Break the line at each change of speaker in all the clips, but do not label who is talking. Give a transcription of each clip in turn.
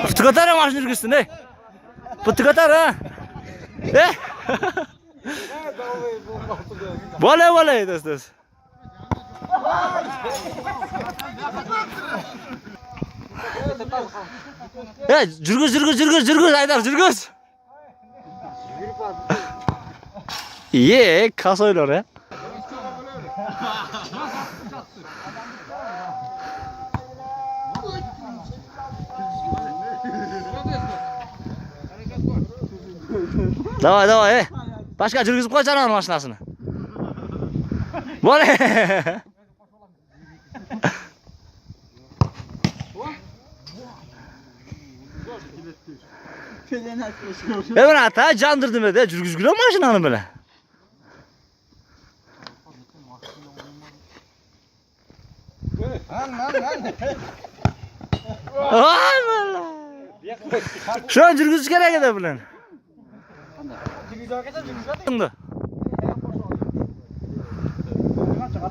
Pıtı katar ha maşını yürgüsün ey. Pıtı katar ha. Voley dost. Жүргіз Айдар жүргіз. Kas oylar ya. Davay. Başka жүргізіп қой жаңағы машинасını. Voley. Ben hatta candırdım dedi. Жүргізгілі машинаны böyle. Ay valla. Şu an жүргізіш керек еді bilen.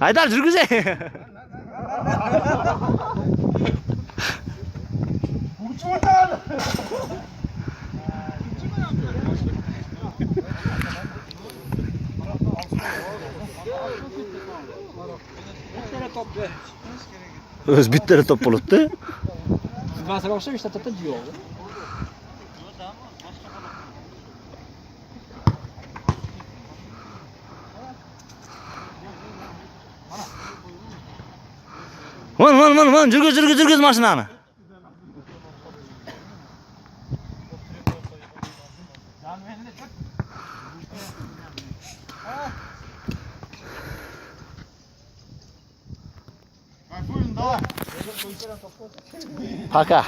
Aydar жүргіз. Öz bitleri top buluttu.
Ben sana başlayayım işte tatlı diyor.
Vın жүргіз машинаны. Пока.